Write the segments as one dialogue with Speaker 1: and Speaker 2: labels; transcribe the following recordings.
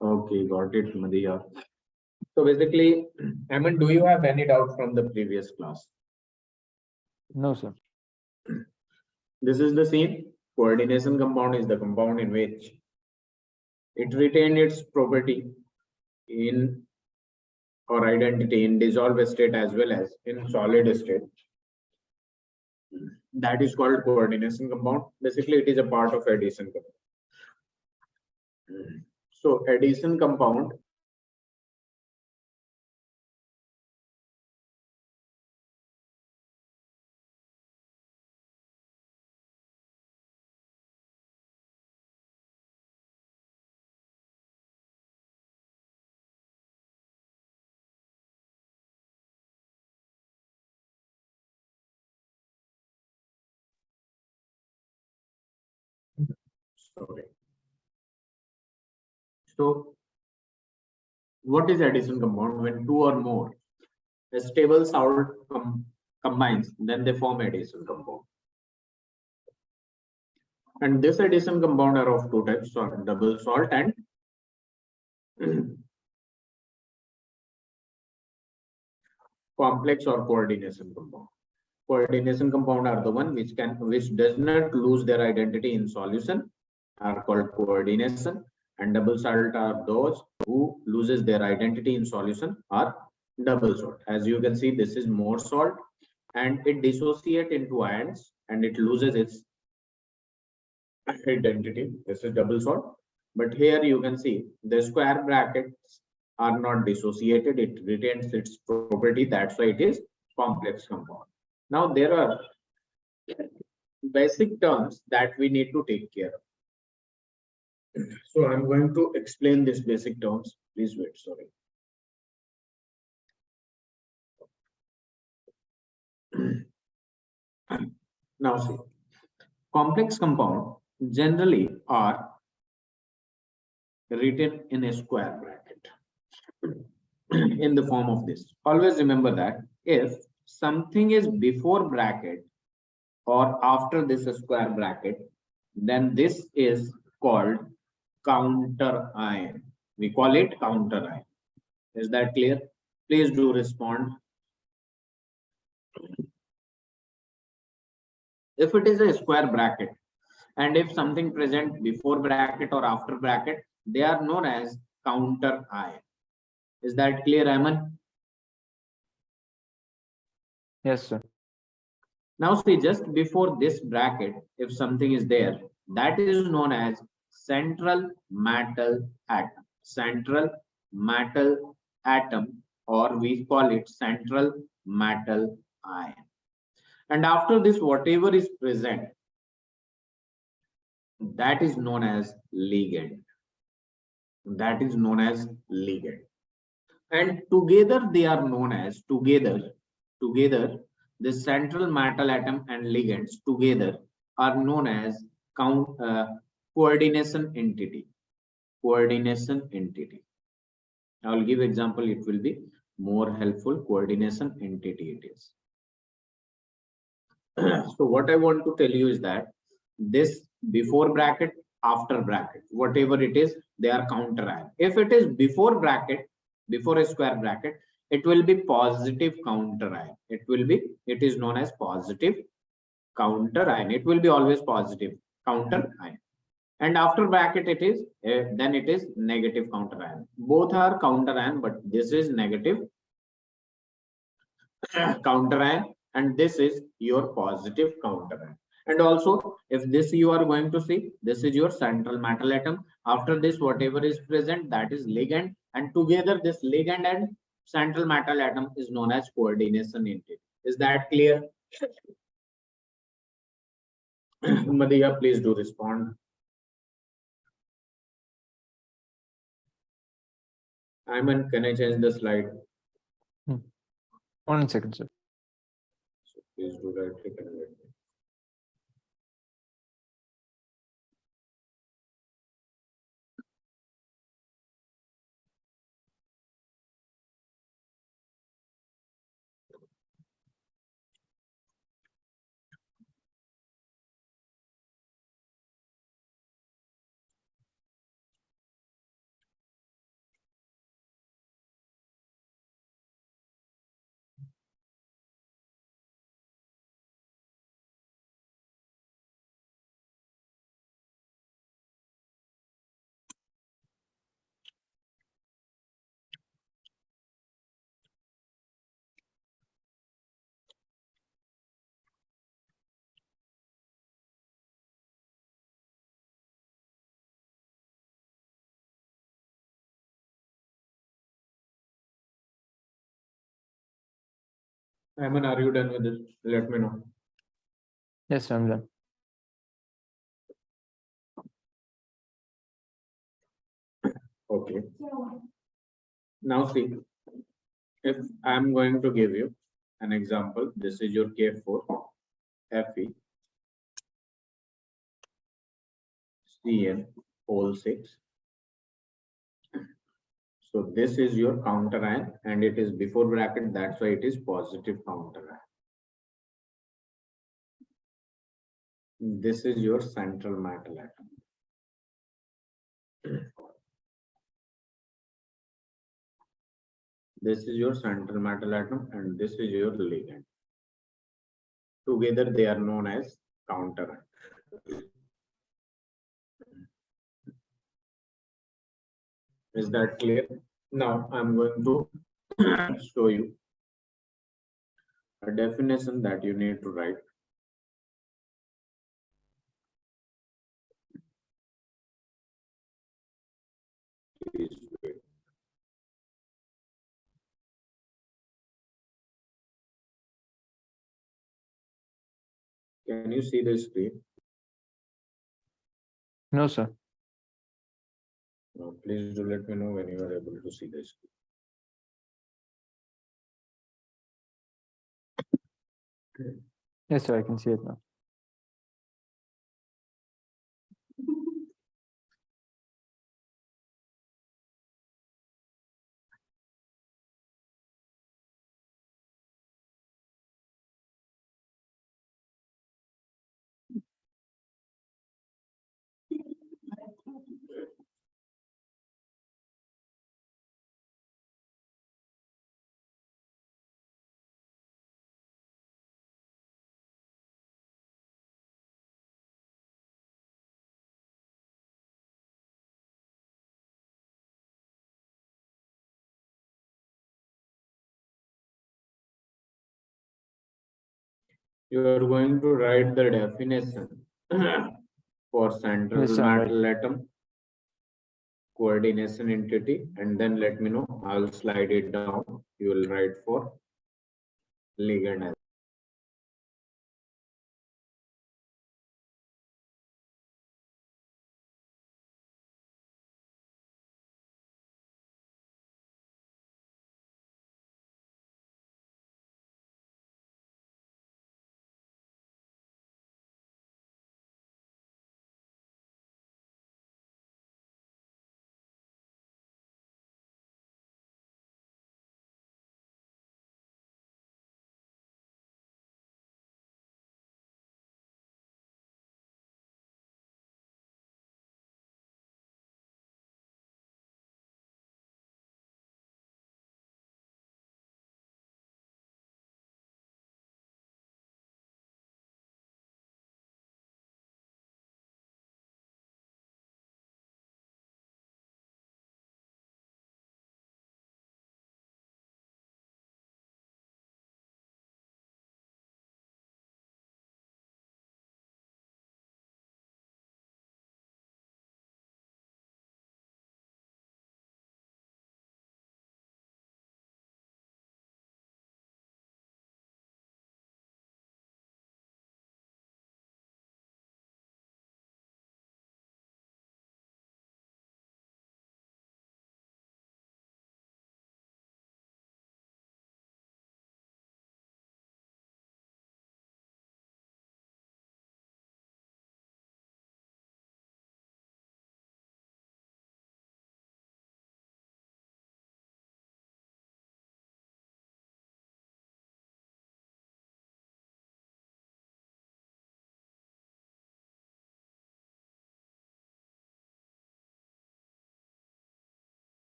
Speaker 1: Okay, got it, Madhya. So basically, Aman, do you have any doubt from the previous class?
Speaker 2: No, sir.
Speaker 1: This is the same. Coordination compound is the compound in which it retained its property in or identity in dissolved state as well as in solid state. That is called coordination compound. Basically, it is a part of addition compound. So addition compound sorry. So what is addition compound? When two or more stable salt combines, then they form addition compound. And this addition compound are of two types, double salt and complex or coordination compound. Coordination compound are the one which does not lose their identity in solution, are called coordination, and double salt are those who loses their identity in solution are double salt. As you can see, this is more salt and it dissociates into ions and it loses its identity. This is double salt. But here you can see the square brackets are not dissociated, it retains its property. That's why it is complex compound. Now there are basic terms that we need to take care of. So I'm going to explain these basic terms. Please wait, sorry. Now see, complex compound generally are written in a square bracket in the form of this. Always remember that if something is before bracket or after this square bracket, then this is called counter ion. We call it counter ion. Is that clear? Please do respond. If it is a square bracket and if something present before bracket or after bracket, they are known as counter ion. Is that clear, Aman?
Speaker 2: Yes, sir.
Speaker 1: Now see, just before this bracket, if something is there, that is known as central metal atom. Central metal atom, or we call it central metal ion. And after this, whatever is present, that is known as ligand. That is known as ligand. And together they are known as together the central metal atom and ligands together are known as coordination entity. Coordination entity. I will give example. It will be more helpful. Coordination entity it is. So what I want to tell you is that this before bracket, after bracket, whatever it is, they are counter ion. If it is before bracket, before a square bracket, it will be positive counter ion. It is known as positive counter ion. It will be always positive counter ion. And after bracket it is then it is negative counter ion. Both are counter ion, but this is negative counter ion and this is your positive counter ion. And also, if this you are going to see, this is your central metal atom. After this, whatever is present, that is ligand, and together this ligand and central metal atom is known as coordination entity. Is that clear? Madhya, please do respond. Ayman, can I change the slide?
Speaker 2: 1 second, sir.
Speaker 1: So please do right click and wait. Ayman, are you done with it? Let me know.
Speaker 2: Yes, sir, I'm done.
Speaker 1: Okay. Now see, if I'm going to give you an example, this is your K4, Fe, Cn, whole 6. So this is your counter ion and it is before bracket, that's why it is positive counter ion. This is your central metal atom. This is your central metal atom and this is your ligand. Together they are known as counter ion. Is that clear? Now I'm going to show you a definition that you need to write. Please wait. Can you see the screen?
Speaker 2: No, sir.
Speaker 1: No, please do let me know when you are able to see the screen.
Speaker 2: Yes, sir, I can see it now.
Speaker 1: You are going to write the definition for central
Speaker 2: Yes, sir, I'm
Speaker 1: metal atom, coordination entity, and then let me know. I'll slide it down. You will write for ligand.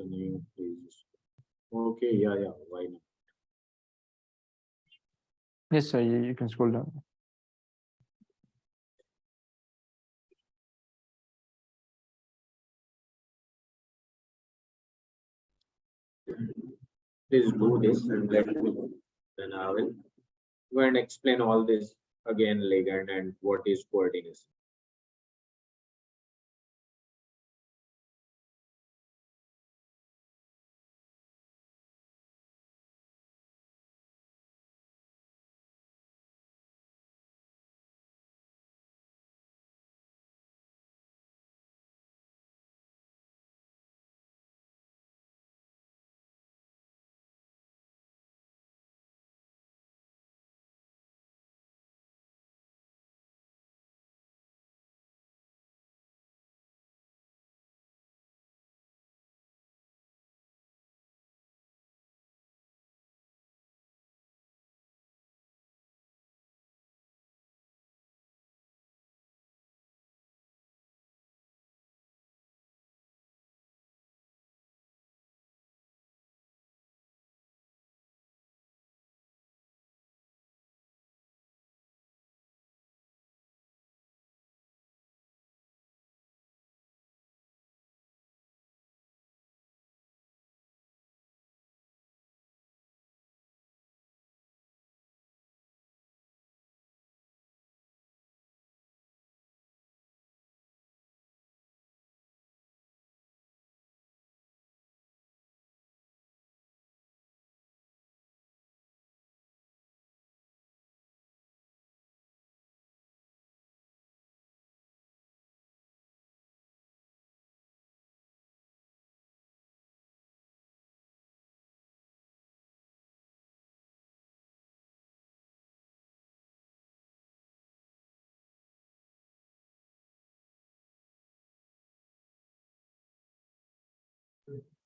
Speaker 1: Can you please? Okay, yeah, why not?
Speaker 2: Yes, sir. You can scroll down.
Speaker 1: Please do this and let me know. Then I will go and explain all this again, ligand and what is coordination.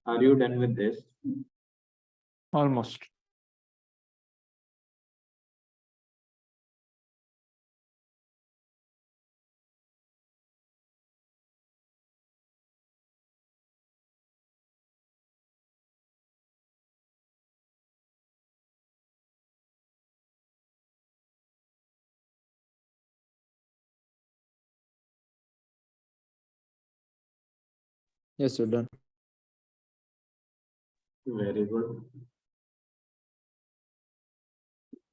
Speaker 1: Are you done with this?
Speaker 2: Almost. Yes, sir. Done.
Speaker 1: Very good.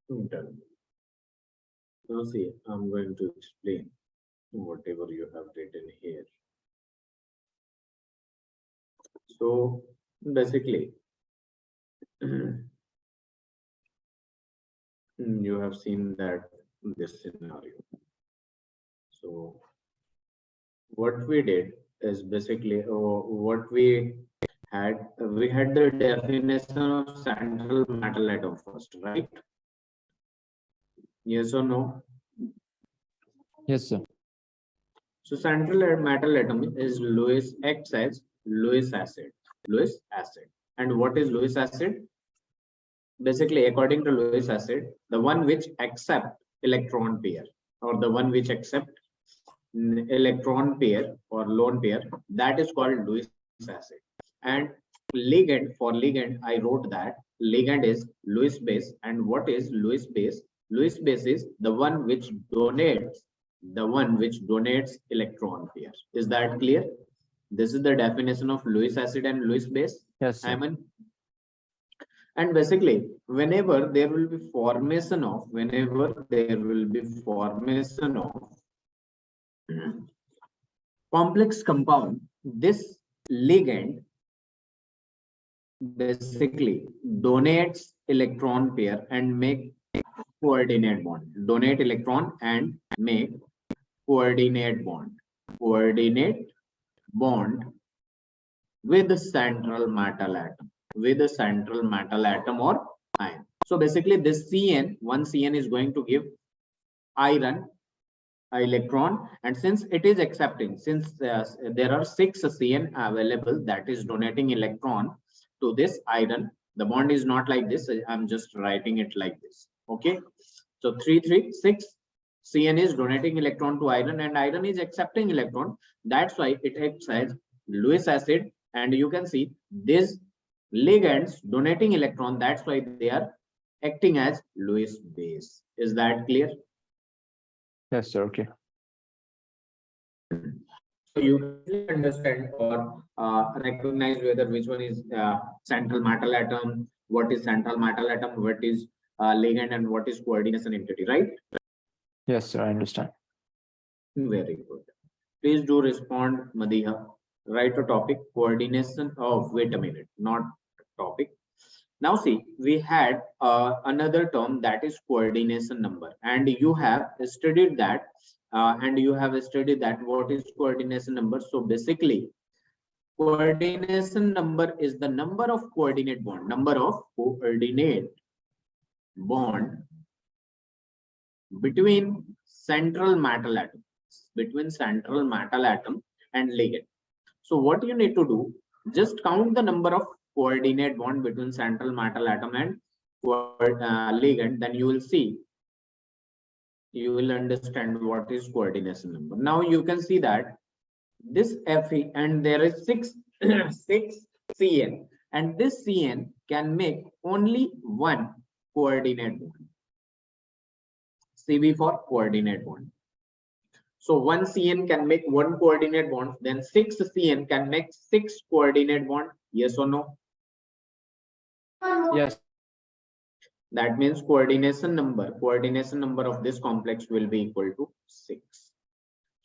Speaker 1: Done. Now see, I'm going to explain whatever you have written here. So basically, you have seen that this scenario. So what we did is basically what we had the definition of central metal atom first, right? Yes or no?
Speaker 2: Yes, sir.
Speaker 1: So central metal atom is Lewis acts as Lewis acid. Lewis acid. And what is Lewis acid? Basically, according to Lewis acid, the one which accept electron pair, or the one which accept electron pair or lone pair, that is called Lewis acid. And ligand, for ligand, I wrote that ligand is Lewis base. And what is Lewis base? Lewis base is the one which donates electron pair. Is that clear? This is the definition of Lewis acid and Lewis base.
Speaker 2: Yes, sir.
Speaker 1: And basically, whenever there will be formation of complex compound, this ligand basically donates electron pair and make coordinate bond. Donate electron and make coordinate bond. Coordinate bond with the central metal atom. With the central metal atom or ion. So basically, this CN, one CN is going to give iron electron, and since it is accepting, since there are 6 CN available that is donating electron to this iron, the bond is not like this. I'm just writing it like this. Okay, so 336 CN is donating electron to iron and iron is accepting electron. That's why it acts as Lewis acid and you can see these ligands donating electron, that's why they are acting as Lewis base. Is that clear?
Speaker 2: Yes, sir. Okay.
Speaker 1: So you can understand or recognize whether which one is central metal atom, what is central metal atom, what is ligand, and what is coordination entity, right?
Speaker 2: Yes, sir. I understand.
Speaker 1: Very good. Please do respond, Madiha. Write a topic, coordination of, wait a minute, not topic. Now see, we had another term, that is coordination number, and you have studied that, what is coordination number. So basically, coordination number is the number of coordinate bond between central metal atom, and ligand. So what you need to do, just count the number of coordinate bond between central metal atom and ligand, then you will understand what is coordination number. Now you can see that this Fe, and there is six Cn, and this Cn can make only one coordinate bond. Cb for coordinate bond. So one Cn can make one coordinate bond, then six Cn can make six coordinate bond. Yes or no?
Speaker 2: Yes.
Speaker 1: That means coordination number of this complex will be equal to 6.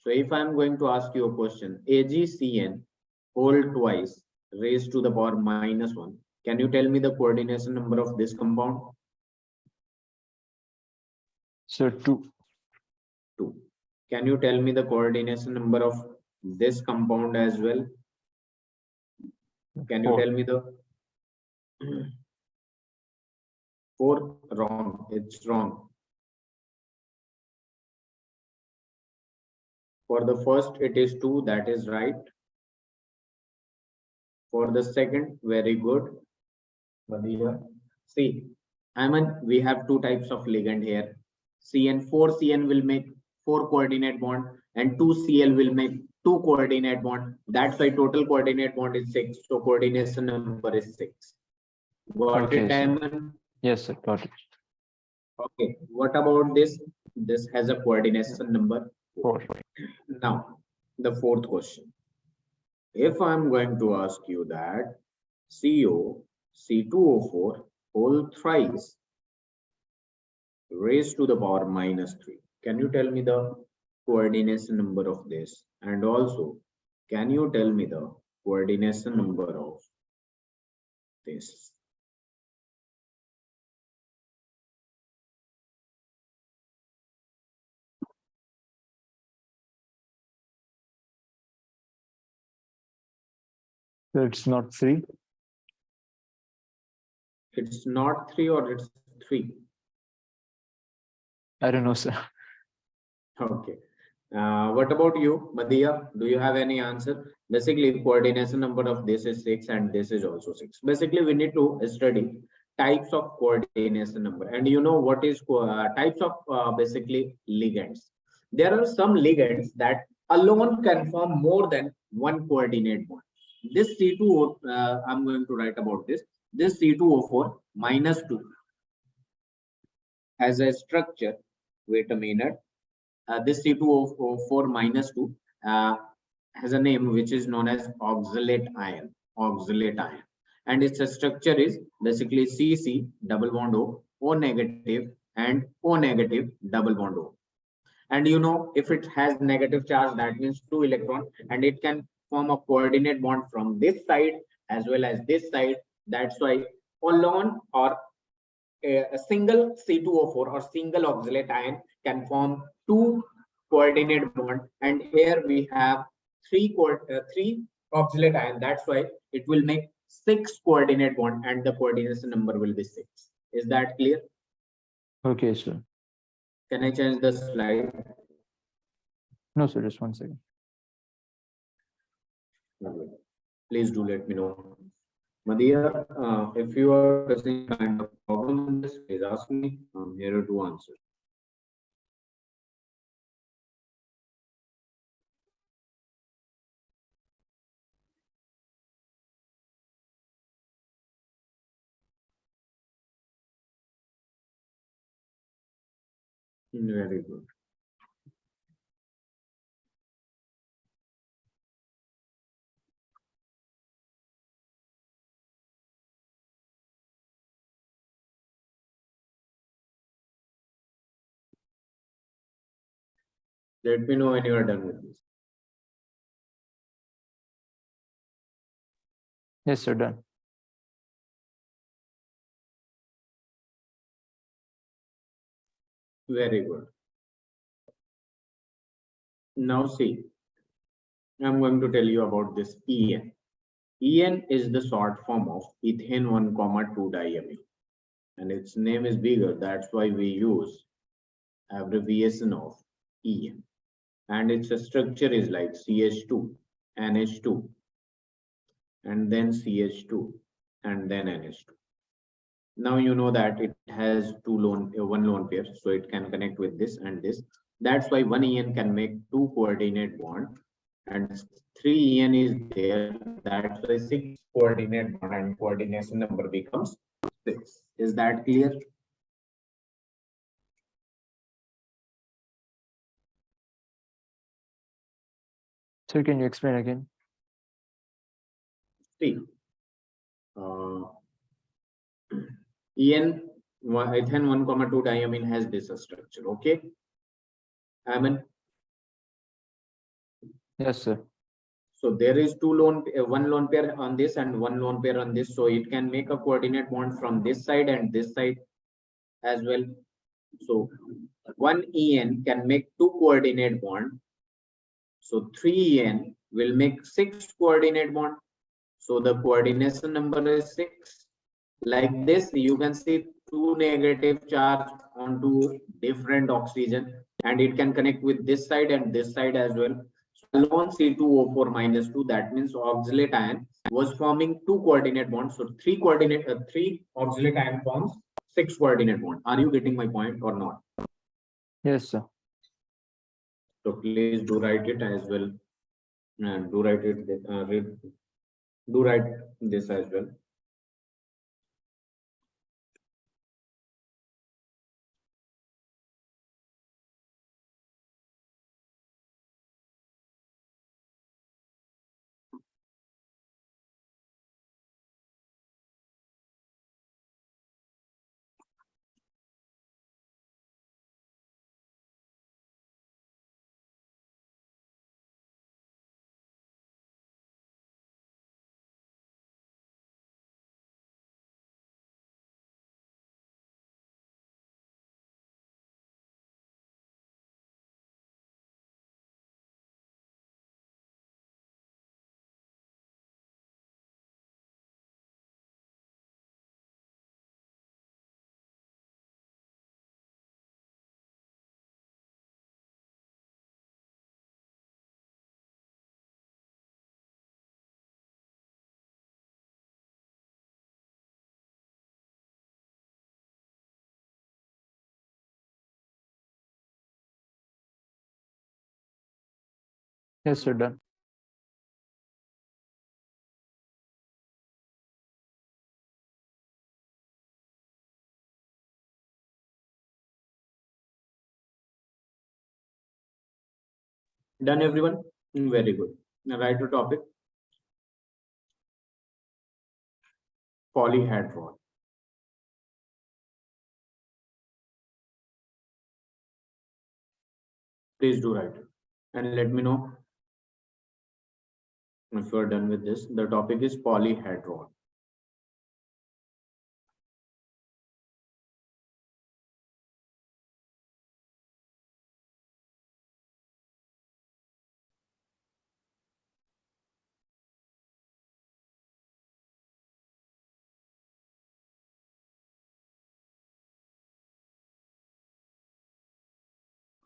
Speaker 1: So if I'm going to ask you a question, AgCn whole twice raised to the power -1, can you tell me the coordination number of this compound?
Speaker 2: Sir, 2.
Speaker 1: 2. Can you tell me the coordination number of this compound as well? Can you
Speaker 2: 4.
Speaker 1: tell me the 4? Wrong. It's wrong. For the first, it is 2. That is right. For the second, very good. See, we have two types of ligand here. Cn, 4 Cn will make 4 coordinate bond, and 2Cl will make 2 coordinate bond. That's why total coordinate bond is 6. So coordination number is 6. Got
Speaker 2: Okay,
Speaker 1: it, Diamond?
Speaker 2: Yes, sir. Got it.
Speaker 1: Okay. What about this? This has a coordination number
Speaker 2: 4.
Speaker 1: Now, the fourth question. If I'm going to ask you that CO C2O4 whole thrice raised to the power -3, can you tell me the coordination number of this? And also, can you tell me the coordination number of this?
Speaker 2: So it's not 3.
Speaker 1: It's not 3 or it's 3?
Speaker 2: I don't know, sir.
Speaker 1: Okay. What about you, Madhya? Do you have any answer? Basically, coordination number of this is 6 and this is also 6. Basically, we need to study types of coordination number. And you know what is types of basically ligands. There are some ligands that alone can form more than one coordinate bond. This C2O, I'm going to write about this. This C2O4 -2 has a structure. Wait a minute. This C2O4 -2 has a name which is known as oxalate ion. And its structure is basically CC double bond O negative, and O negative double bond O. And you know, if it has negative charge, that means 2 electron, and it can form a coordinate bond from this side as well as this side. That's why alone or a single C2O4 or single oxalate ion can form 2 coordinate bond, and here we have 3 oxalate ion. That's why it will make 6 coordinate bond, and the coordination number will be 6. Is that clear?
Speaker 2: Okay, sir.
Speaker 1: Can I change the slide?
Speaker 2: No, sir. Just 1 second.
Speaker 1: Please do let me know. Madhya, if you are facing kind of problem in this, please ask me. I'm here to answer. Very good. Let me know when you are done with this.
Speaker 2: Yes, sir. Done.
Speaker 1: Very good. Now see, I'm going to tell you about this EN. EN is the short form of ethane 1,2 diamine, and its name is bigger. That's why we use abbreviation of EN. And its structure is like CH2, NH2, and then CH2, and then NH2. Now you know that it has one lone pair, so it can connect with this and this. That's why one EN can make two coordinate bond, and three EN is there. That's why six coordinate bond, and coordination number becomes 6. Is that clear?
Speaker 2: Sir, can you explain again?
Speaker 1: See, EN ethane 1,2 diamine has this structure. Okay, Amen.
Speaker 2: Yes, sir.
Speaker 1: So there is one lone pair on this and one lone pair on this. So it can make a coordinate bond from this side and this side as well. So one EN can make two coordinate bond. So 3 EN will make 6 coordinate bond. So the coordination number is 6. Like this, you can see two negative charge onto different oxygen, and it can connect with this side and this side as well. So alone C2O4 minus 2, that means oxalate ion was forming two coordinate bonds. So three oxalate ion forms 6 coordinate bond. Are you getting my point or not?
Speaker 2: Yes, sir.
Speaker 1: So please do write it as well, and do write it. Do write this as well.
Speaker 2: Yes, sir. Done.
Speaker 1: Done, everyone? Very good. Now write the topic. Polyhedron. Please do write it and let me know if you are done with this. The topic is polyhedron.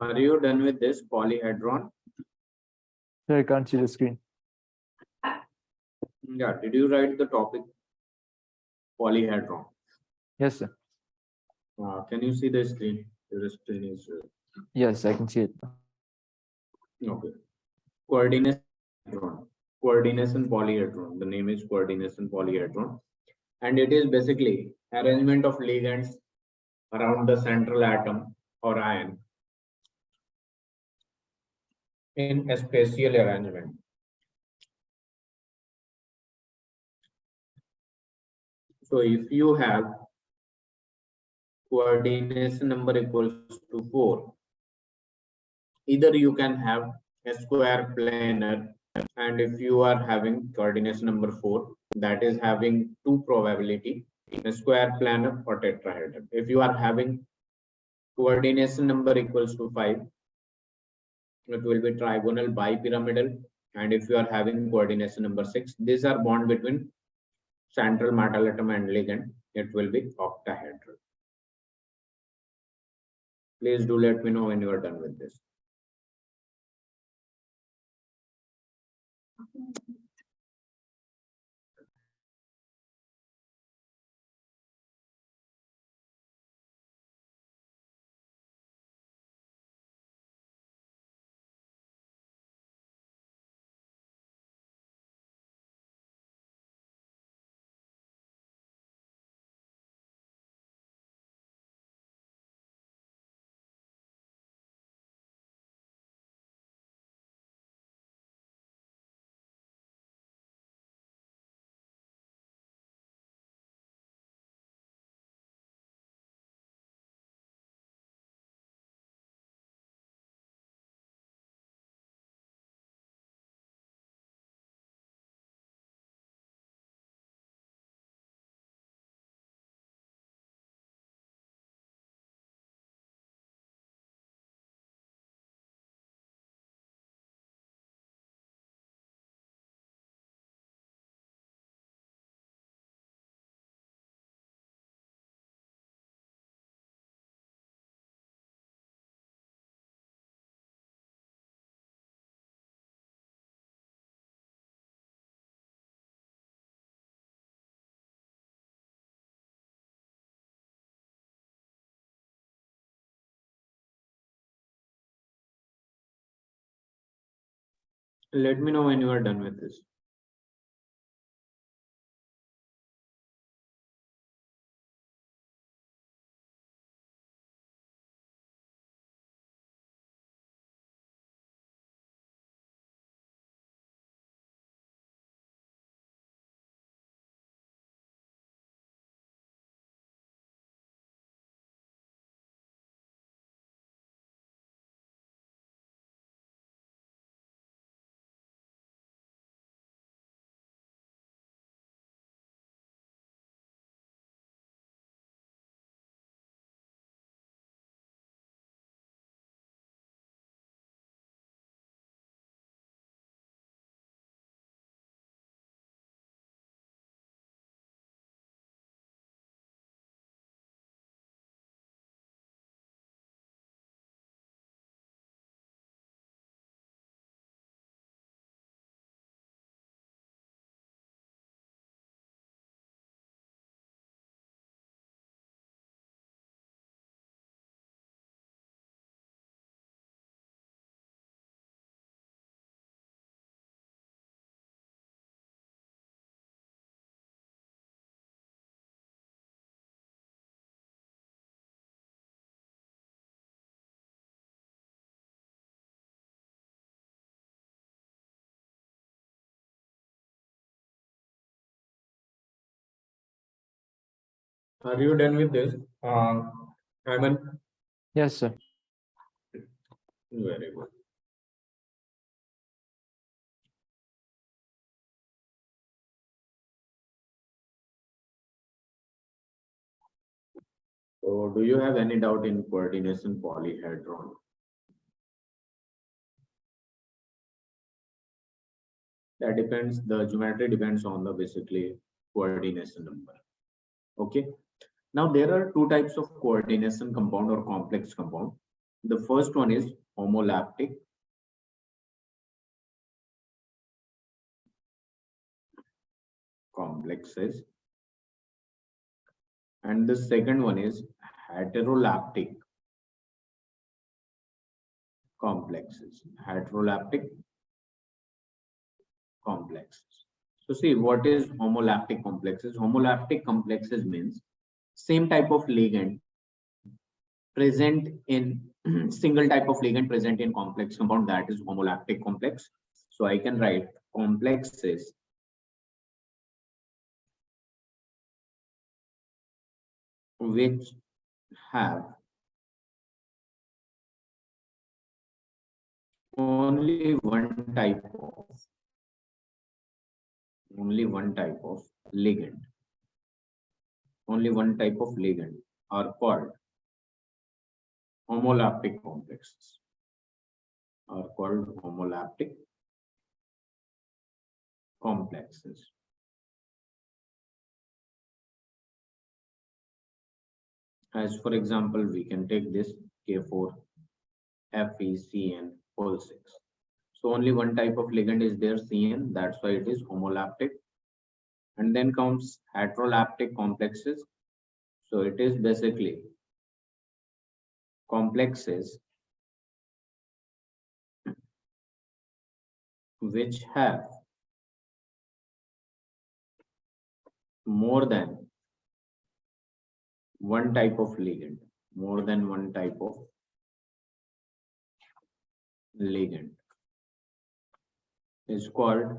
Speaker 1: Are you done with this polyhedron?
Speaker 2: Sir, I can't see the screen.
Speaker 1: Yeah. Did you write the topic polyhedron?
Speaker 2: Yes, sir.
Speaker 1: Can you see the screen? Your screen is
Speaker 2: Yes, I can see it.
Speaker 1: okay. Coordination polyhedron. Coordination polyhedron. The name is coordination polyhedron, and it is basically arrangement of ligands around the central atom or ion in a spatial arrangement. So if you have coordination number equals to 4, either you can have a square planar, and if you are having coordination number 4, that is having 2 probability, a square planar or tetrahedron. If you are having coordination number equals to 5, it will be trigonal bipyramidal, and if you are having coordination number 6, these are bond between central metal atom and ligand, it will be octahedral. Please do let me know when you are done with this. Let me know when you are done with this. Are you done with this? Aman?
Speaker 2: Yes, sir.
Speaker 1: Very good. So do you have any doubt in coordination polyhedron? That depends, the geometry depends on the basically coordination number. Okay. Now there are two types of coordination compound or complex compound. The first one is homolaptic. Complexes. And the second one is heterolaptic complexes. Heterolaptic complexes. So see, what is homolaptic complexes? Homolaptic complexes means same type of ligand present in single type of ligand present in complex compound, that is homolactic complex. So I can write complexes which have only one type of ligand, are called homolactic complexes, As for example, we can take this K4 FeCN whole 6. So only one type of ligand is there, CN, that's why it is homolactic. And then comes heterolactic complexes. So it is basically complexes which have more than one type of ligand, is called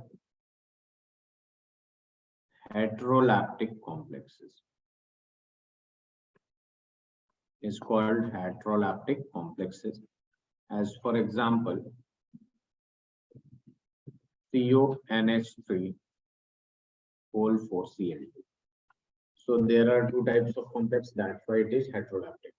Speaker 1: heterolactic complexes. As for example, CONH3 whole 4Cl2. So there are two types of complex, that's why it is heterolactic.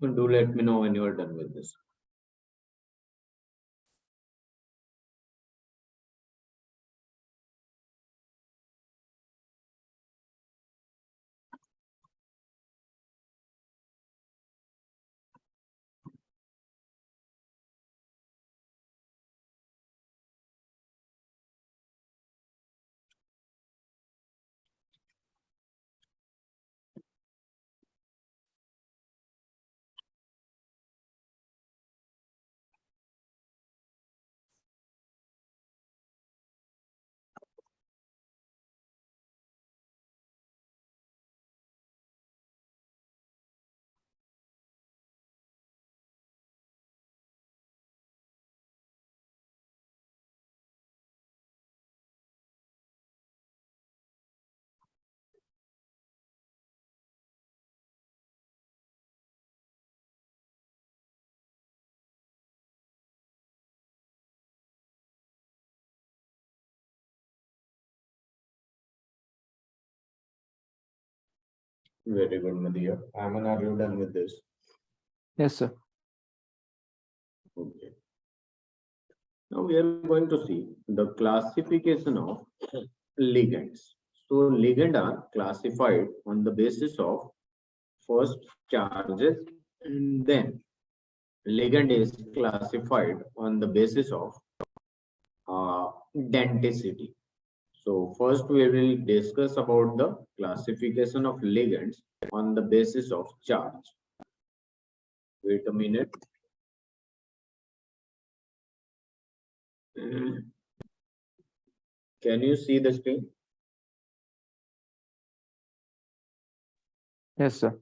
Speaker 1: Do let me know when you are done with this. Very good, Madhya. Aman, are you done with this?
Speaker 2: Yes, sir.
Speaker 1: Okay. Now we are going to see the classification of ligands. So ligands are classified on the basis of first charges, and then ligand is classified on the basis of denticity. So first we will discuss about the classification of ligands on the basis of charge. Wait a minute. Can you see the screen?
Speaker 2: Yes, sir.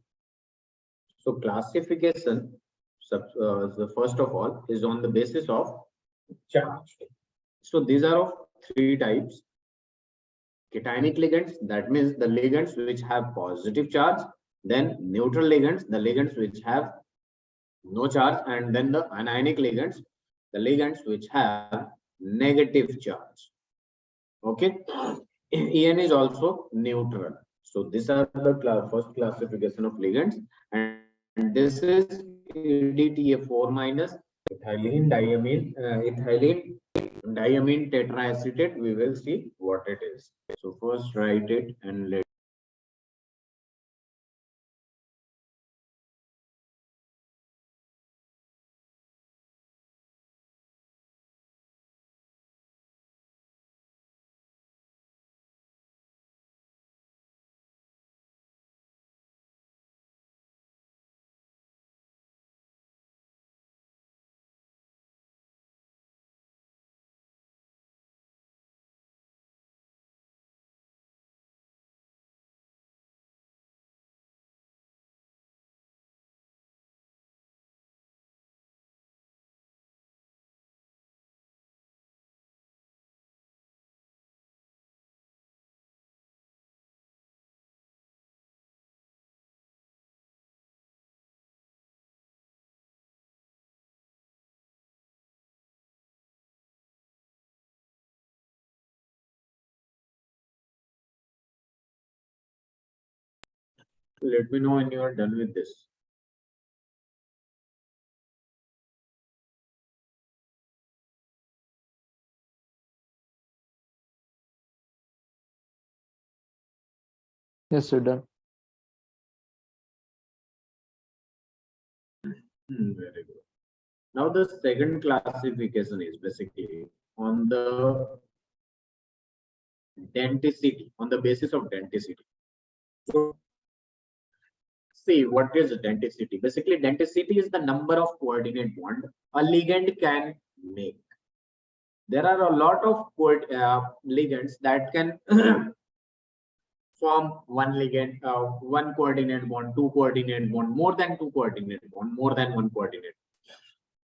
Speaker 1: So classification, the first of all, is on the basis of charge. So these are of three types. Cationic ligands, that means the ligands which have positive charge, then neutral ligands, the ligands which have no charge, and then the anionic ligands, the ligands which have negative charge. Okay. En is also neutral. So these are the first classification of ligands, and this is EDTA4 minus ethylene diamine tetraacetate. We will see what it is. So first write it and let Let me know when you are done with this.
Speaker 2: Yes, sir. Done.
Speaker 1: Very good. Now the second classification is basically on the denticity, on the basis of denticity. So see, what is denticity? Basically, denticity is the number of coordinate bond a ligand can make. There are a lot of ligands that can form one ligand, one coordinate bond, two coordinate bond, more than two coordinate bond, more than one coordinate.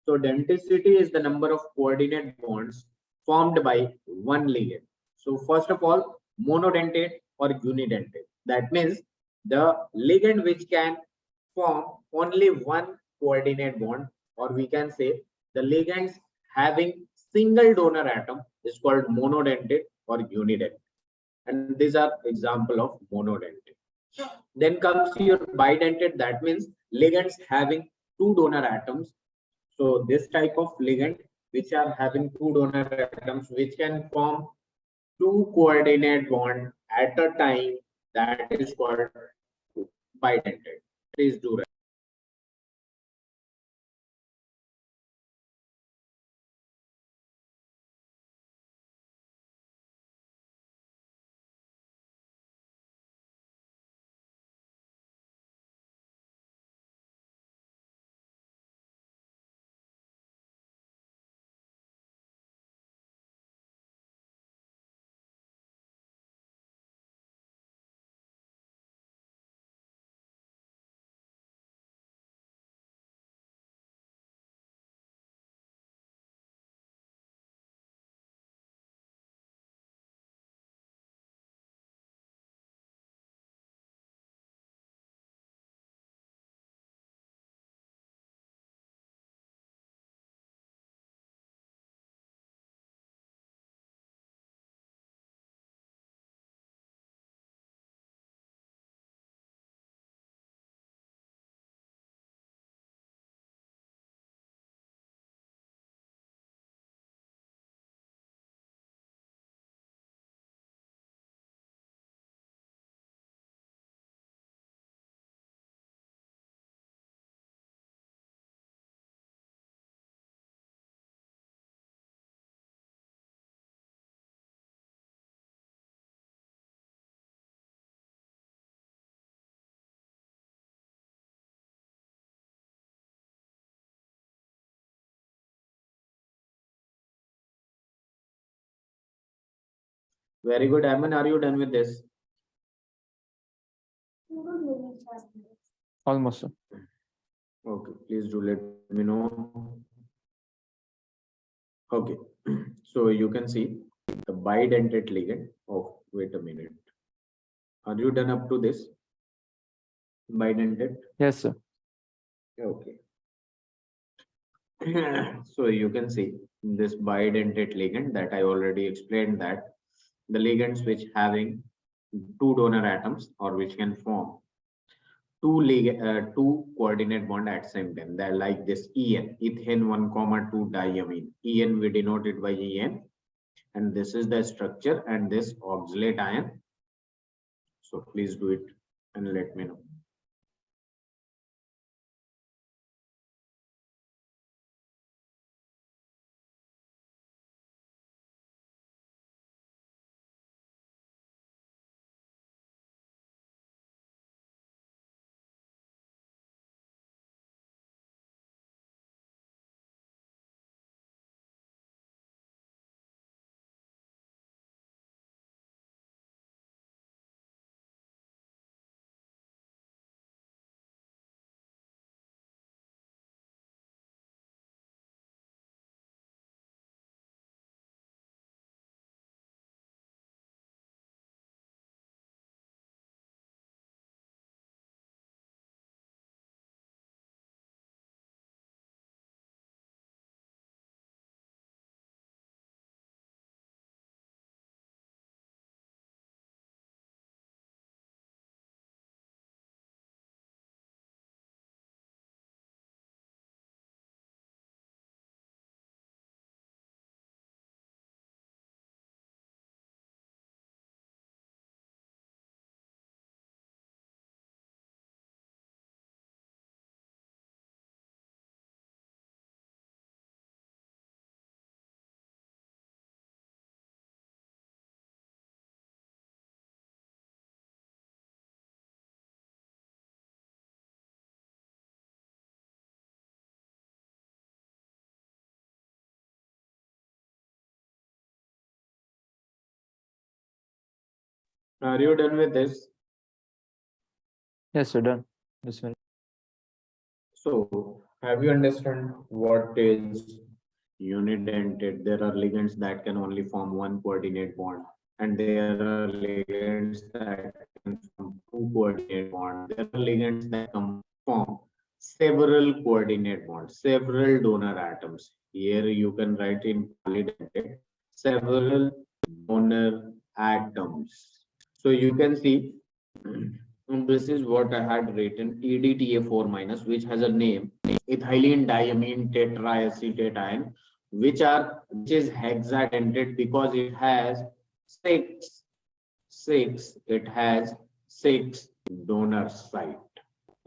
Speaker 1: So denticity is the number of coordinate bonds formed by one ligand. So first of all, monodentate or unidentate. That means the ligand which can form only one coordinate bond, or we can say the ligands having single donor atom is called monodentate or unidentate. And these are example of monodentate. Then comes your bidentate. That means ligands having two donor atoms. So this type of ligand which are having two donor atoms which can form two coordinate bond at a time, that is called bidentate. Please do that. Very good, Aman. Are you done with this?
Speaker 2: Almost, sir.
Speaker 1: Okay, please do let me know. Okay, so you can see the bidentate ligand. Oh, wait a minute. Are you done up to this? Bidentate?
Speaker 2: Yes, sir.
Speaker 1: Okay. So you can see this bidentate ligand that I already explained, that the ligands which having two donor atoms or which can form two coordinate bond at same time. They're like this En, ethane 1 comma 2 diamine. En we denote it by En, and this is the structure and this oxalate ion. So please do it and let me know. Are you done with this?
Speaker 2: Yes, sir, done. This one.
Speaker 1: So, have you understand what is unidentate? There are ligands that can only form one coordinate bond, and there are ligands that can form two coordinate bonds. There are ligands that can form several coordinate bonds, several donor atoms. Here you can write in polydentate several donor atoms. So you can see this is what I had written EDTA4 minus, which has a name ethylene diamine tetraacetate ion, which is hexadentate because it has it has six donor site.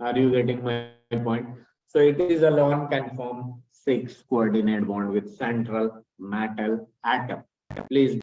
Speaker 1: Are you getting my point? So it is alone can form six coordinate bond with central metal atom. Please.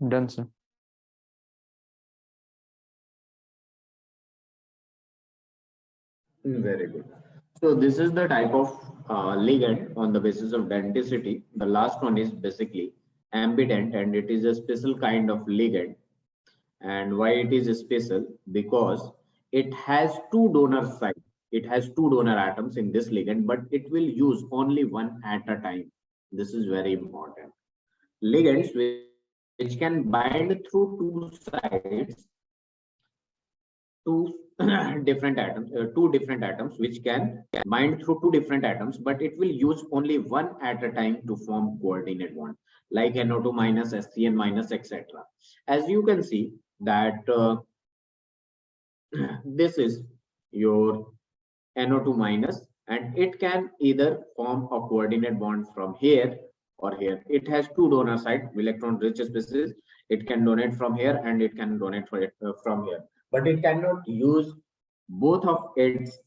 Speaker 2: Done, sir.
Speaker 1: Very good. So this is the type of ligand on the basis of denticity. The last one is basically ambident, and it is a special kind of ligand. And why it is special? Because it has two donor sites. It has two donor atoms in this ligand, but it will use only one at a time. This is very important. Ligands which can bind through two sites, two two different atoms which can bind through two different atoms, but it will use only one at a time to form coordinate bond, like NO2 minus, SCN minus, etc. As you can see that this is your NO2 minus, and it can either form a coordinate bond from here or here. It has two donor site, electron rich species. It can donate from here and it can donate from here, but it cannot use both of its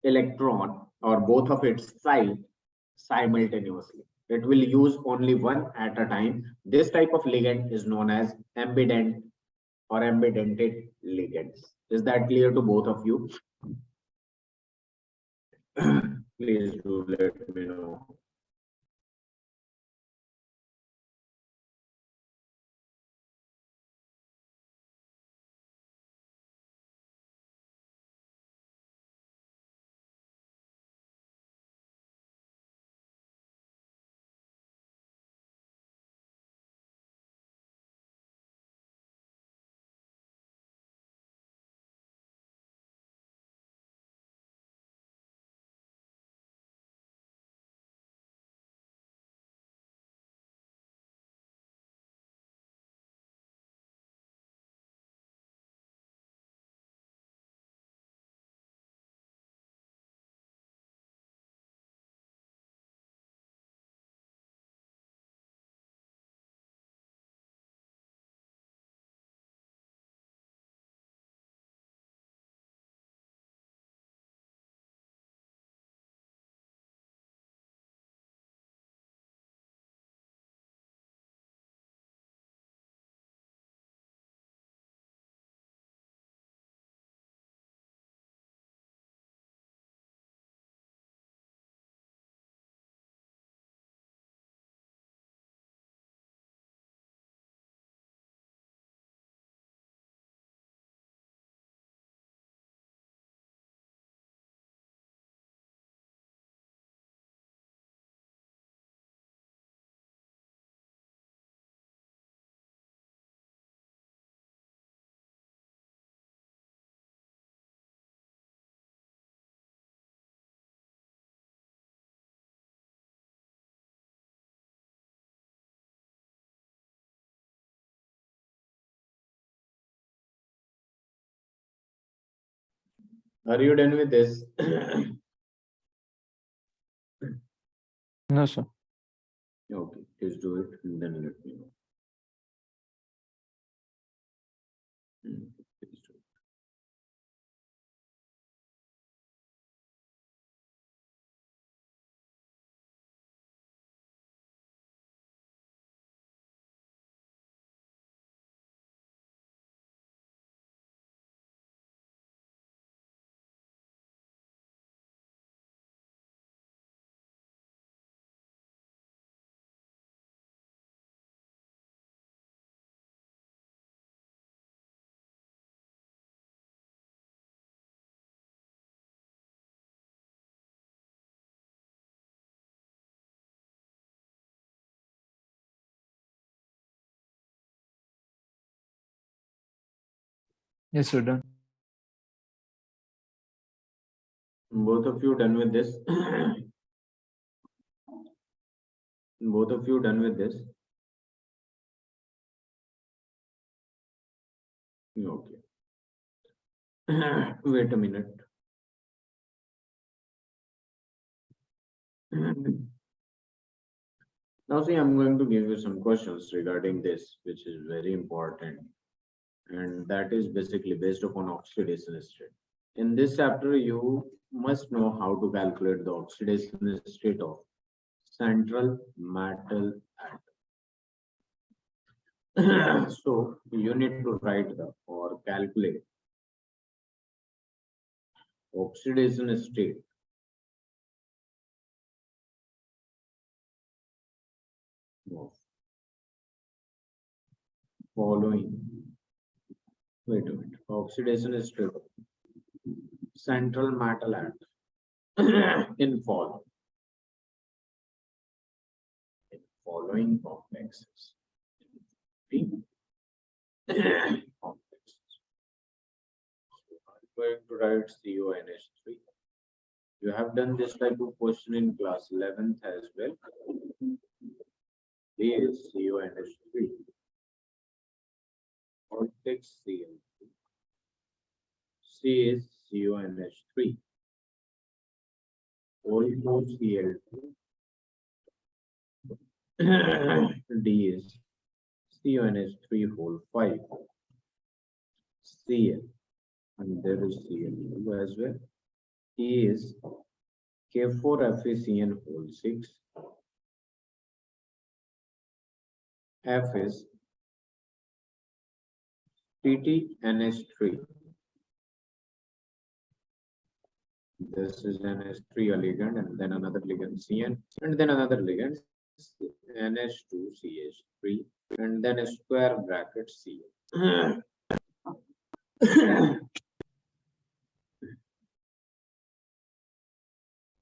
Speaker 1: electron or both of its site simultaneously. It will use only one at a time. This type of ligand is known as ambident or ambidentate ligands. Is that clear to both of you? Please do let me know. Are you done with this?
Speaker 2: No, sir.
Speaker 1: Okay, please do it and then let me know. Please do it.
Speaker 2: Yes, sir. Done.
Speaker 1: Both of you done with this? Both of you done with this? Okay. Wait a minute. Now see, I'm going to give you some questions regarding this, which is very important. And that is basically based upon oxidation state. In this chapter, you must know how to calculate the oxidation state of central metal atom. So you need to write the or calculate oxidation state of following. Wait a minute. Oxidation state of central metal atom in following complexes. Complexes. I'm going to write CONH3. You have done this type of question in class 11th as well. B is CONH3. Complex Cl. C is CONH3. Also Cl2. D is CONH3 whole 5. Cl. And there is Cl2 as well. E is K4FeCN whole 6. F is TTNH3. This is NH3 a ligand and then another ligand CN and then another ligand NH2CH3 and then a square bracket CN.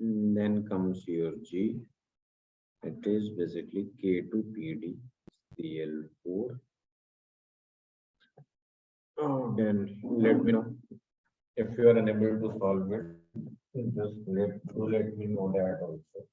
Speaker 1: Then comes your G. It is basically K2PD Cl4. Oh, then let me know if you are unable to solve it. Just let me know that also.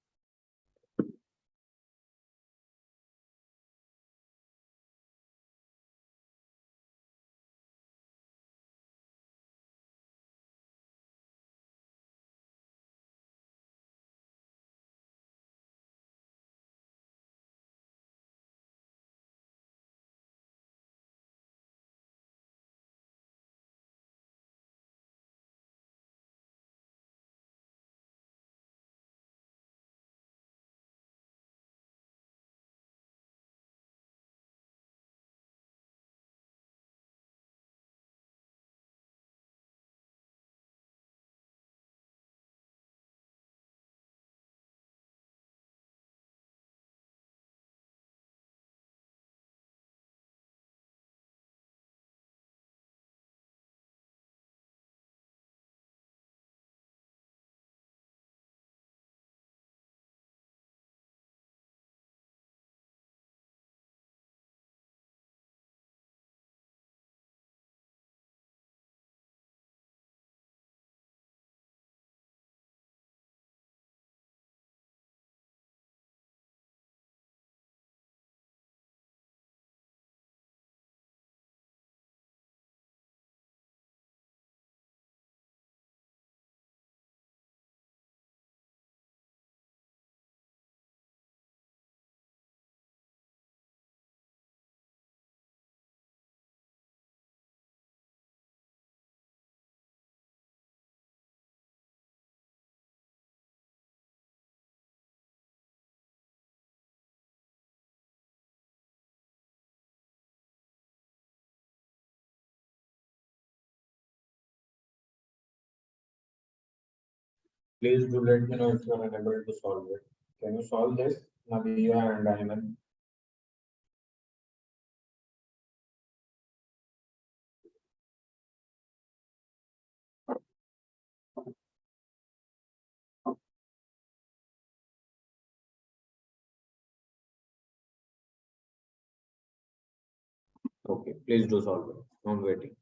Speaker 1: Please do let me know if you are unable to solve it. Can you solve this, Nadia and Ayman? Okay, please do solve it. I'm waiting.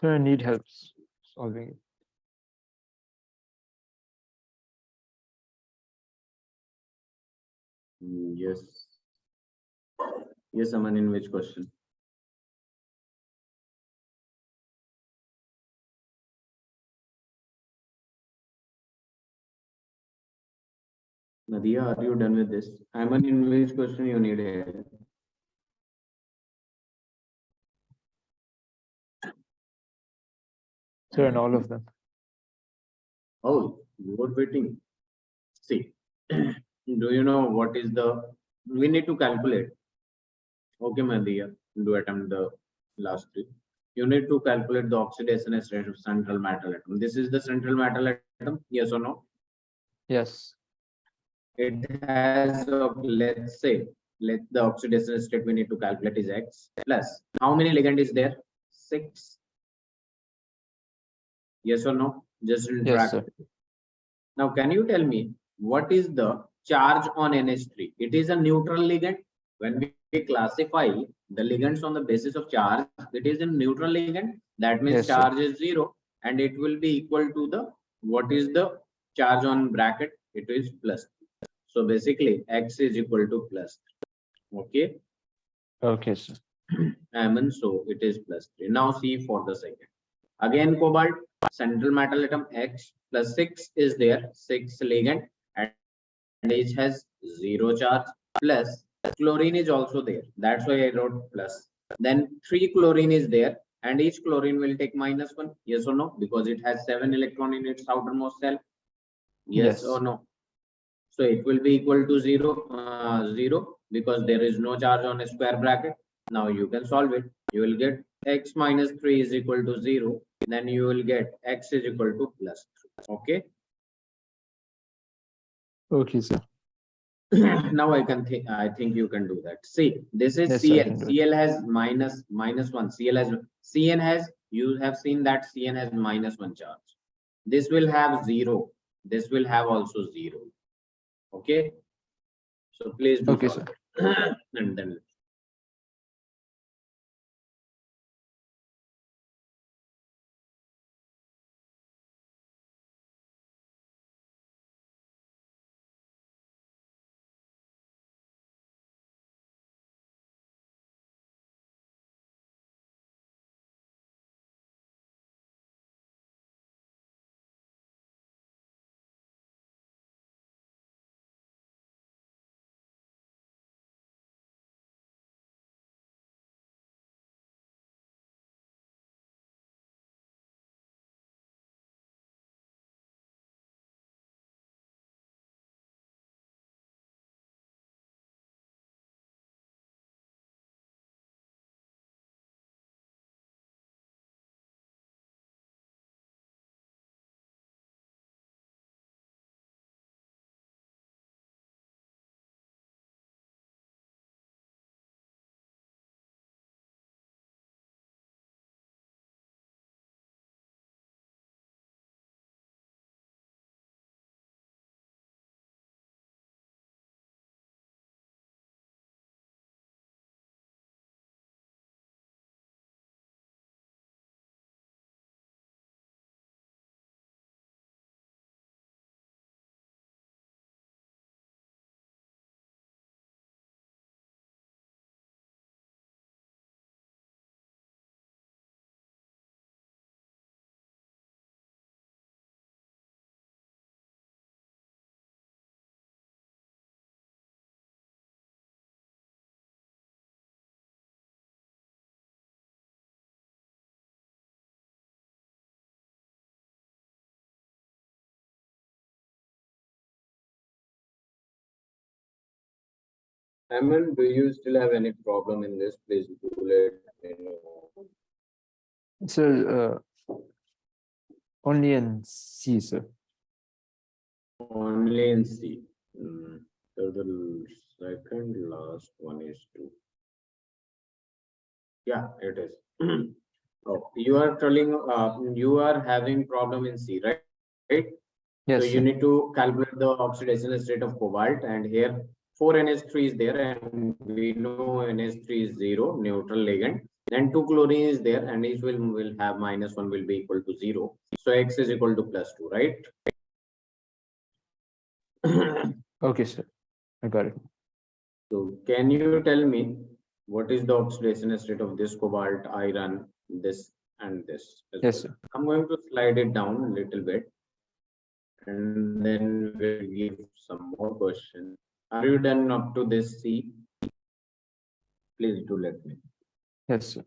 Speaker 2: So I need help solving it.
Speaker 1: Yes. Yes, Aman, in which question? Nadia, are you done with this? Aman, in which question you need help?
Speaker 2: So in all of them.
Speaker 1: Oh, you were waiting. See, do you know what is the? We need to calculate. Okay, Nadia, do attempt the last three. You need to calculate the oxidation rate of central metal atom. This is the central metal atom, yes or no?
Speaker 2: Yes.
Speaker 1: It has, let's say, let the oxidation state we need to calculate is X plus. How many ligand is there? 6. Yes or no? Just
Speaker 2: Yes,
Speaker 1: interact.
Speaker 2: sir.
Speaker 1: Now, can you tell me what is the charge on NH3? It is a neutral ligand. When we classify the ligands on the basis of charge, it is a neutral ligand. That means
Speaker 2: Yes, sir.
Speaker 1: charge is 0, and it will be equal to the, what is the charge on bracket? It is plus. So basically, X is equal to plus. Okay.
Speaker 2: Okay, sir.
Speaker 1: Amen. So it is plus 3. Now see for the second. Again, cobalt, central metal atom X plus 6 is there, 6 ligand, and each has 0 charge, plus chlorine is also there. That's why I wrote plus. Then 3 chlorine is there, and each chlorine will take -1. Yes or no? Because it has 7 electron in its outermost shell. Yes or no? So it will be equal to 0 because there is no charge on a square bracket. Now you can solve it. You will get X minus 3 is equal to 0. Then you will get X is equal to plus 3. Okay.
Speaker 2: Okay, sir.
Speaker 1: Now I think you can do that. See, this is
Speaker 2: Yes, sir, I
Speaker 1: Cl.
Speaker 2: can do it.
Speaker 1: Cl has -1. Cl has Cn has, you have seen that Cn has -1 charge. This will have 0. This will have also 0. Okay. So please do
Speaker 2: Okay,
Speaker 1: solve
Speaker 2: sir.
Speaker 1: it. And then Aman, do you still have any problem in this? Please do let me know.
Speaker 2: So only in C, sir.
Speaker 1: Only in C. So the second last one is 2. Yeah, it is. Oh, you are telling you are having problem in C, right? Right?
Speaker 2: Yes,
Speaker 1: So you
Speaker 2: sir.
Speaker 1: need to calculate the oxidation state of cobalt, and here 4 NH3 is there, and we know NH3 is 0, neutral ligand. Then 2 chlorine is there, and each will have -1 will be equal to 0. So X is equal to +2, right?
Speaker 2: Okay, sir. I got it.
Speaker 1: So can you tell me what is the oxidation state of this cobalt, iron, this and this as
Speaker 2: Yes,
Speaker 1: well?
Speaker 2: sir.
Speaker 1: I'm going to slide it down a little bit, and then we'll give some more questions. Are you done up to this C? Please do let me.
Speaker 2: Yes, sir.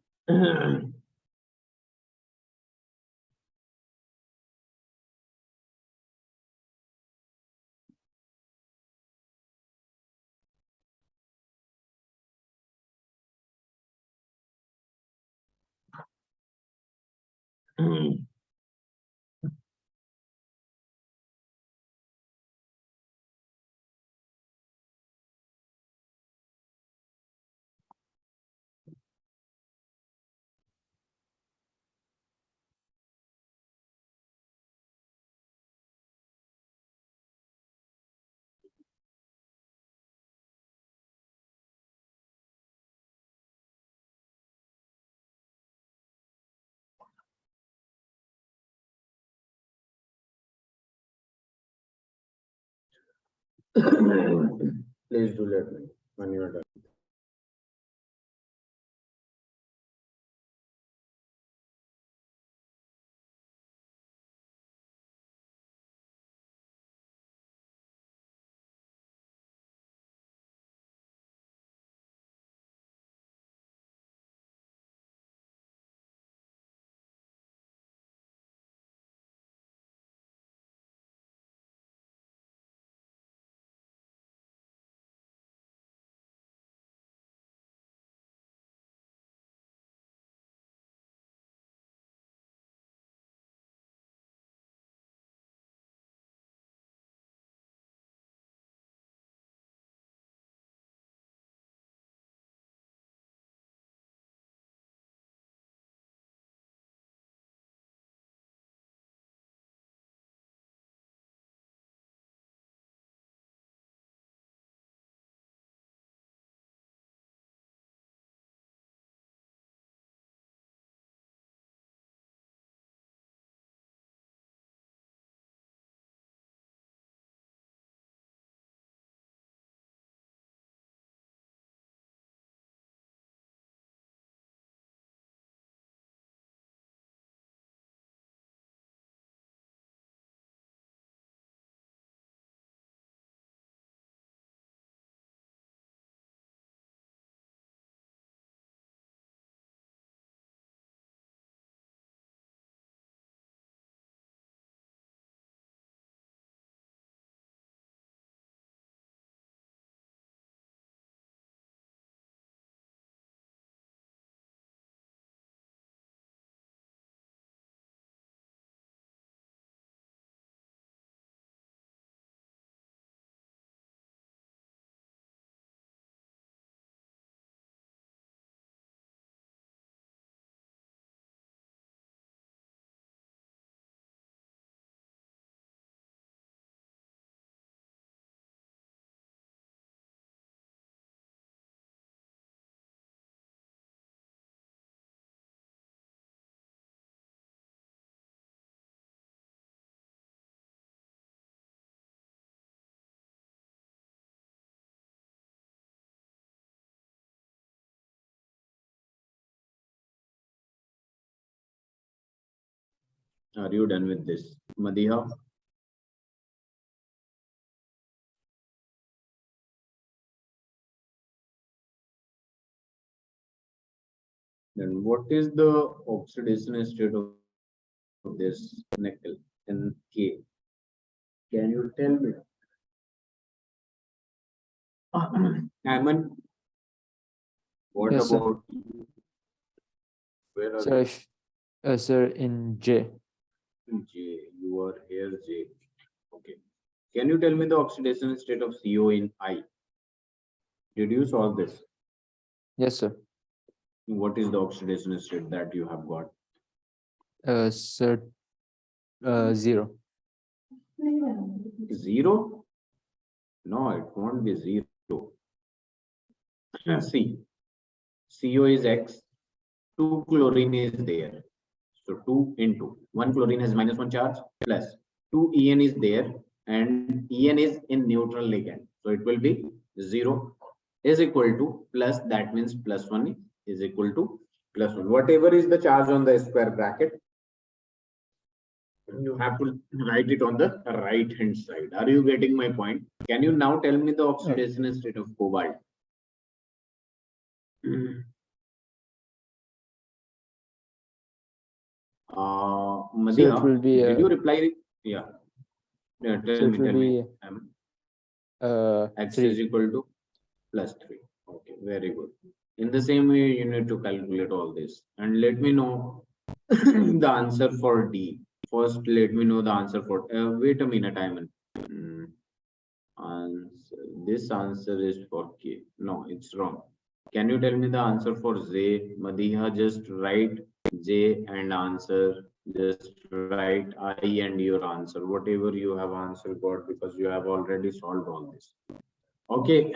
Speaker 1: Please do let me when you are done. Are you done with this, Madiha? Then what is the oxidation state of this nickel in K? Can you tell me? Aman, what
Speaker 2: Yes, sir.
Speaker 1: about where are
Speaker 2: Sir, sir, in J.
Speaker 1: you? J? You are here, J. Okay. Can you tell me the oxidation state of CO in I? Did you solve this?
Speaker 2: Yes, sir.
Speaker 1: What is the oxidation state that you have got?
Speaker 2: Sir, 0.
Speaker 1: 0? No, it won't be 0. See, CO is X, 2 chlorine is there. So 2 into 1 chlorine has -1 charge plus 2 En is there and En is in neutral ligand. So it will be 0 is equal to plus, that means +1 is equal to +1. Whatever is the charge on the square bracket, you have to write it on the right hand side. Are you getting my point? Can you now tell me the oxidation state of cobalt?
Speaker 2: So it
Speaker 1: Madhya,
Speaker 2: will be
Speaker 1: did you reply? Yeah. Yeah,
Speaker 2: so
Speaker 1: tell
Speaker 2: it
Speaker 1: me,
Speaker 2: will
Speaker 1: tell me.
Speaker 2: be
Speaker 1: X
Speaker 2: 3.
Speaker 1: is equal to +3. Okay, very good. In the same way, you need to calculate all this. And let me know the answer for D. First, let me know the answer for. Wait a minute, Iman. Answer. This answer is for K. No, it's wrong. Can you tell me the answer for Z? Madhiha, just write J and answer. Just write I and your answer. Whatever you have answered, got, because you have already solved all this. Okay,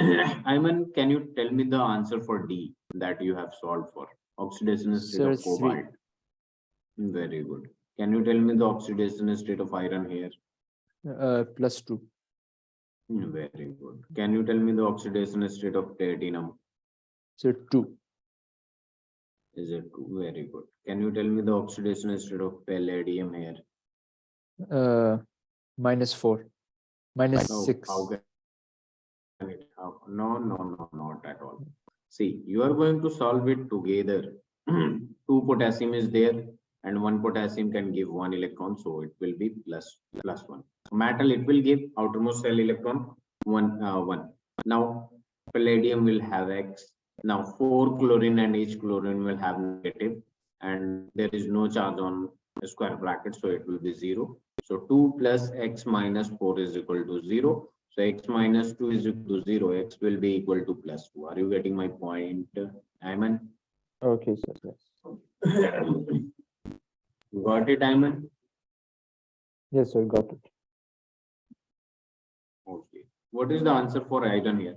Speaker 1: Ayman, can you tell me the answer for D that you have solved for? Oxidation state
Speaker 2: So
Speaker 1: of
Speaker 2: it's 3.
Speaker 1: cobalt. Very good. Can you tell me the oxidation state of iron here?
Speaker 2: +2.
Speaker 1: Very good. Can you tell me the oxidation state of platinum?
Speaker 2: So 2.
Speaker 1: Is it 2? Very good. Can you tell me the oxidation state of palladium here?
Speaker 2: -4.
Speaker 1: No,
Speaker 2: -6.
Speaker 1: how can it? How? No, no, no, not at all. See, you are going to solve it together. 2 potassium is there, and 1 potassium can give 1 electron, so it will be +1. Metal, it will give outermost shell electron 1. Now palladium will have X. Now 4 chlorine and each chlorine will have negative, and there is no charge on a square bracket, so it will be 0. So 2 plus X minus 4 is equal to 0. So X minus 2 is equal to 0. X will be equal to +2. Are you getting my point, Ayman?
Speaker 2: Okay, sir. Yes.
Speaker 1: Got it, Ayman?
Speaker 2: Yes, sir. Got it.
Speaker 1: Okay. What is the answer for iron here?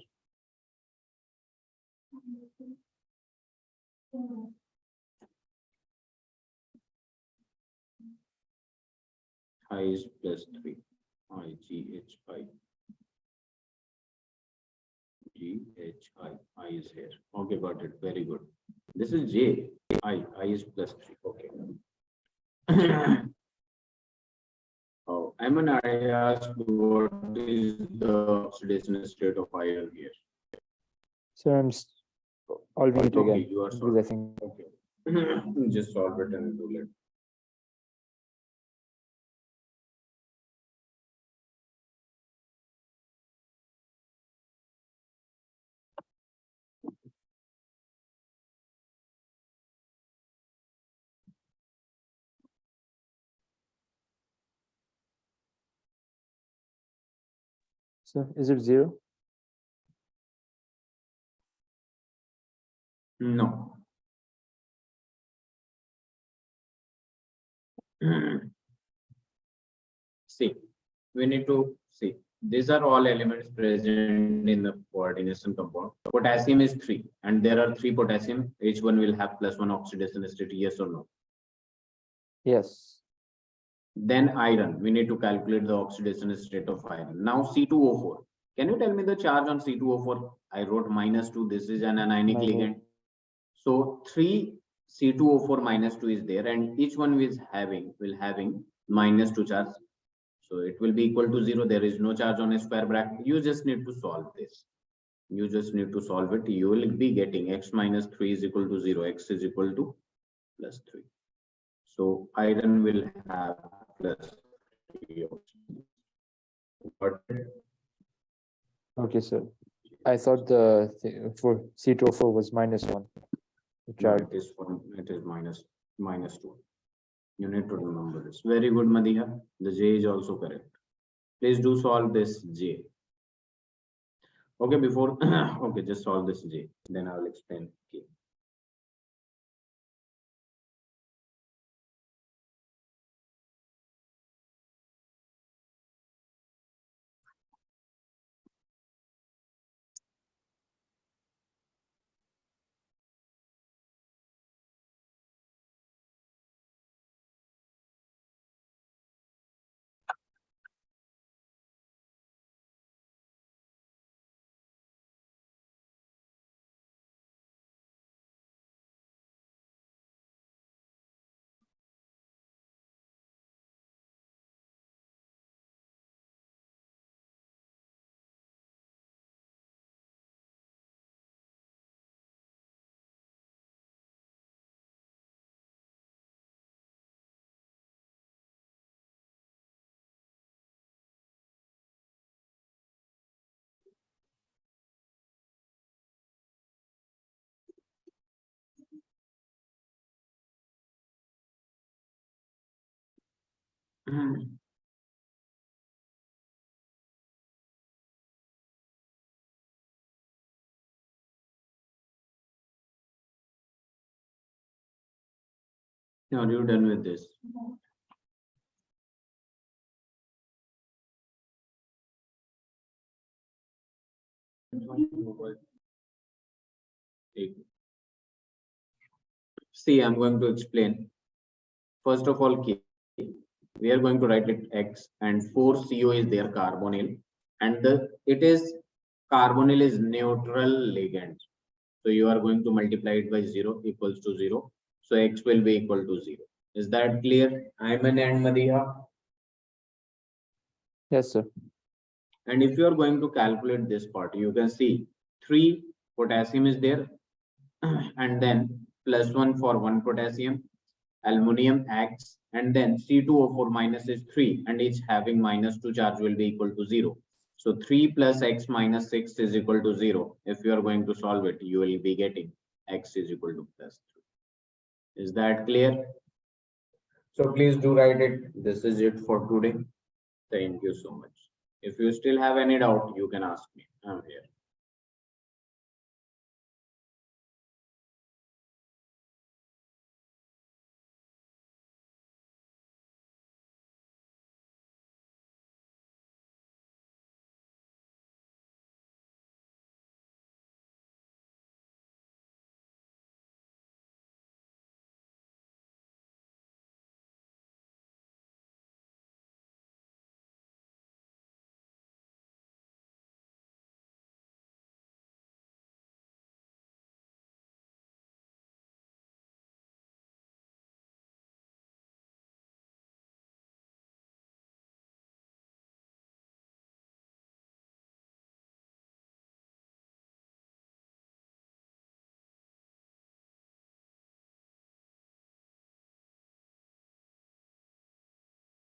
Speaker 1: I is +3. I, G, H, I. G, H, I is here. Okay, got it. Very good. This is J. I is +3. Okay. Oh, Ayman, I asked what is the oxidation state of iron here?
Speaker 2: So I'm solving it
Speaker 1: Okay,
Speaker 2: again.
Speaker 1: you are
Speaker 2: Because I
Speaker 1: solving.
Speaker 2: think
Speaker 1: Okay. Just solve it and do it.
Speaker 2: so. Is it 0?
Speaker 1: No. See, we need to see. These are all elements present in the coordination compound. Potassium is 3, and there are 3 potassium. Each one will have +1 oxidation state, yes or no?
Speaker 2: Yes.
Speaker 1: Then iron, we need to calculate the oxidation state of iron. Now C2O4. Can you tell me the charge on C2O4? I wrote -2. This is an anionic
Speaker 2: Minus-
Speaker 1: ligand. So 3 C2O4 -2 is there, and each one will having -2 charge. So it will be equal to 0. There is no charge on a square bracket. You just need to solve this. You just need to solve it. You will be getting X minus 3 is equal to 0. X is equal to +3. So iron will have +3 oxygen. But
Speaker 2: Okay, sir. I thought the for C2O4 was -1. The
Speaker 1: no,
Speaker 2: charge.
Speaker 1: it is one. It is -2. You need to remember this. Very good, Madhiha. The J is also correct. Please do solve this J. Okay, before okay, just solve this J. Then I will explain K. Are you done with this? See, I'm going to explain. First of all, K, we are going to write it X, and 4CO is their carbonyl, and it is carbonyl is neutral ligand. So you are going to multiply it by 0 equals to 0. So X will be equal to 0. Is that clear? Ayman and Madiha.
Speaker 2: Yes, sir.
Speaker 1: And if you are going to calculate this part, you can see 3 potassium is there, and then +1 for 1 potassium, aluminum X, and then C2O4 minus is 3, and each having -2 charge will be equal to 0. So 3 plus X minus 6 is equal to 0. If you are going to solve it, you will be getting X is equal to +3. Is that clear? So please do write it. This is it for today. Thank you so much. If you still have any doubt, you can ask me. I'm here.